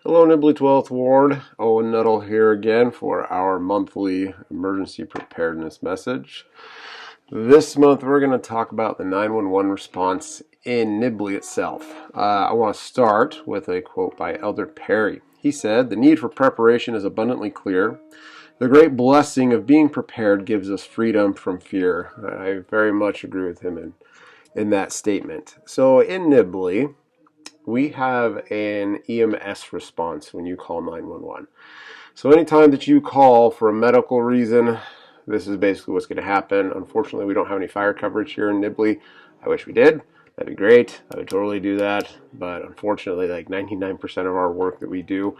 Hello, Nibley 12th Ward. Owen Nuttall here again for our monthly emergency preparedness message. This month we're going to talk about the 911 response in Nibley itself. I want to start with a quote by Elder Perry. He said, "The need for preparation is abundantly clear. The great blessing of being prepared gives us freedom from fear." I very much agree with him in that statement. So in Nibley, we have an EMS response when you call 911. So anytime that you call for a medical reason, this is basically what's going to happen. Unfortunately, we don't have any fire coverage here in Nibley. I wish we did. That'd be great. I would totally do that. But unfortunately, like 99% of our work that we do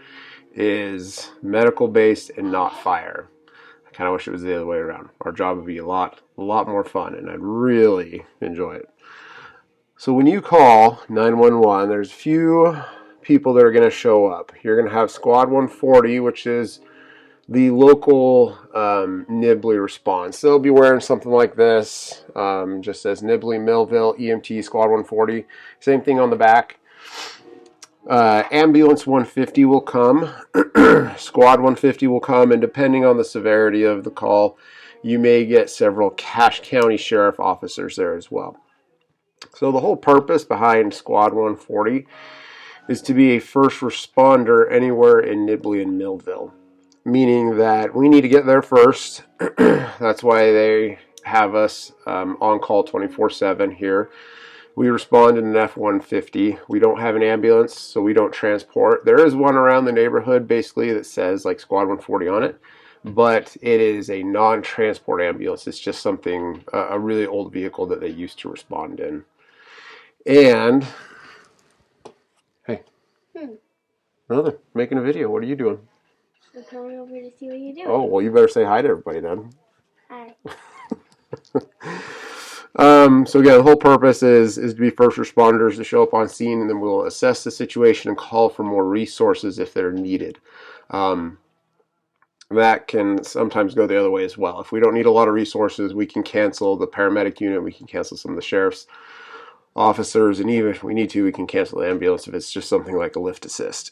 is medical based and not fire. I kind of wish it was the other way around. Our job would be a lot more fun, and I'd really enjoy it. So when you call 911, there's a few people that are going to show up. You're going to have Squad 140, which is the local Nibley response. They'll be wearing something like this, just says Nibley, Millville, EMT, Squad 140. Same thing on the back. Ambulance 150 will come. Squad 150 will come, and depending on the severity of the call, you may get several Cache County Sheriff officers there as well. So the whole purpose behind Squad 140 is to be a first responder anywhere in Nibley and Millville, meaning that we need to get there first. That's why they have us on call 24/7 here. We respond in an F-150. We don't have an ambulance, so we don't transport. There is one around the neighborhood basically that says like Squad 140 on it, but it is a non-transport ambulance. It's just something, a really old vehicle that they used to respond in. And, hey, another, making a video. What are you doing? I'm coming over to see what you're doing. Oh, well, you better say hi to everybody then. Hi. So again, the whole purpose is to be first responders, to show up on scene, and then we'll assess the situation and call for more resources if they're needed. That can sometimes go the other way as well. If we don't need a lot of resources, we can cancel the paramedic unit, we can cancel some of the sheriff's officers, and even if we need to, we can cancel the ambulance if it's just something like a lift assist.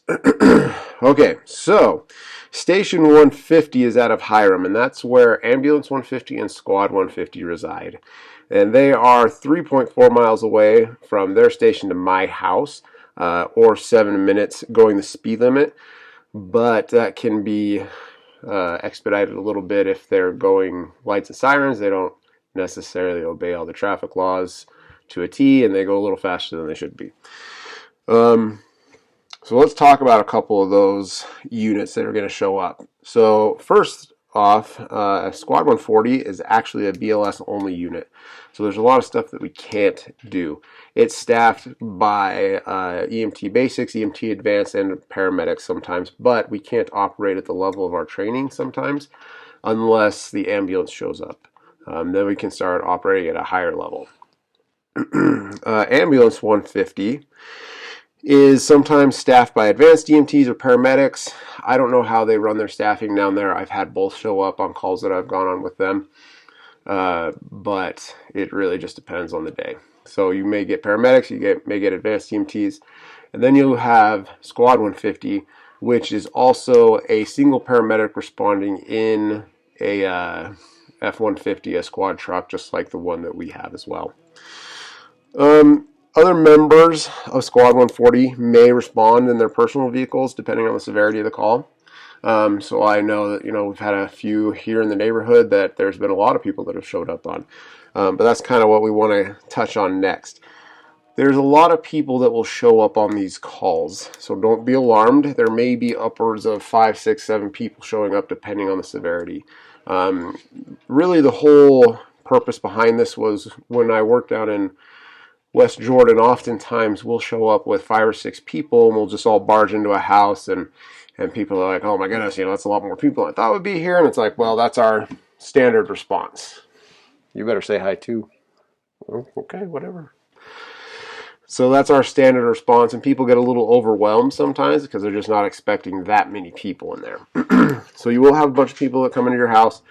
Okay, so Station 150 is out of Hiram, and that's where Ambulance 150 and Squad 150 reside. And they are 3.4 miles away from their station to my house, or 7 minutes going the speed limit, but that can be expedited a little bit if they're going lights and sirens. They don't necessarily obey all the traffic laws to a T, and they go a little faster than they should be. So let's talk about a couple of those units that are going to show up. So first off, Squad 140 is actually a BLS only unit. So there's a lot of stuff that we can't do. It's staffed by EMT basics, EMT advanced, and paramedics sometimes, but we can't operate at the level of our training sometimes unless the ambulance shows up. Then we can start operating at a higher level. Ambulance 150 is sometimes staffed by advanced EMTs or paramedics. I don't know how they run their staffing down there. I've had both show up on calls that I've gone on with them, but it really just depends on the day. So you may get paramedics, may get advanced EMTs, and then you'll have Squad 150, which is also a single paramedic responding in a F-150, a squad truck, just like the one that we have as well. Other members of Squad 140 may respond in their personal vehicles depending on the severity of the call. So I know that, we've had a few here in the neighborhood that there's been a lot of people that have showed up on. But that's kind of what we want to touch on next. There's a lot of people that will show up on these calls, so don't be alarmed. There may be upwards of 5, 6, 7 people showing up depending on the severity. Really the whole purpose behind this was when I worked out in West Jordan, oftentimes we'll show up with 5 or 6 people and we'll just all barge into a house, and people are like, oh my goodness, that's a lot more people than I thought would be here. And it's like, well, that's our standard response. You better say hi too. Oh, okay, whatever. So that's our standard response, and people get a little overwhelmed sometimes because they're just not expecting that many people in there. So you will have a bunch of people that come into your house.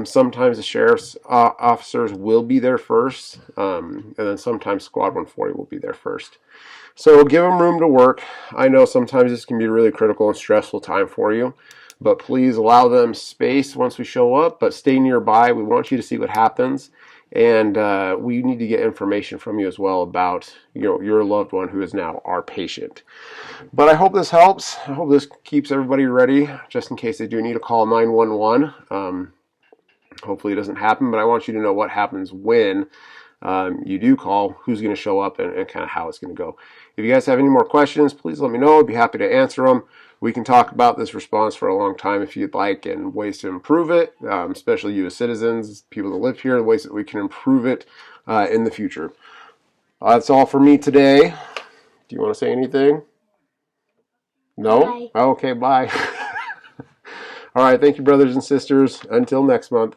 Sometimes the sheriff's officers will be there first, and then sometimes Squad 140 will be there first. So give them room to work. I know sometimes this can be a really critical and stressful time for you, but please allow them space once we show up, but stay nearby. We want you to see what happens, and we need to get information from you as well about your loved one who is now our patient. But I hope this helps. I hope this keeps everybody ready just in case they do need to call 911. Hopefully it doesn't happen, but I want you to know what happens when you do call, who's going to show up, and kind of how it's going to go. If you guys have any more questions, please let me know. I'd be happy to answer them. We can talk about this response for a long time if you'd like, and ways to improve it, especially you as citizens, people that live here, the ways that we can improve it in the future. That's all for me today. Do you want to say anything? No? Bye. Okay, bye. All right, thank you, brothers and sisters. Until next month.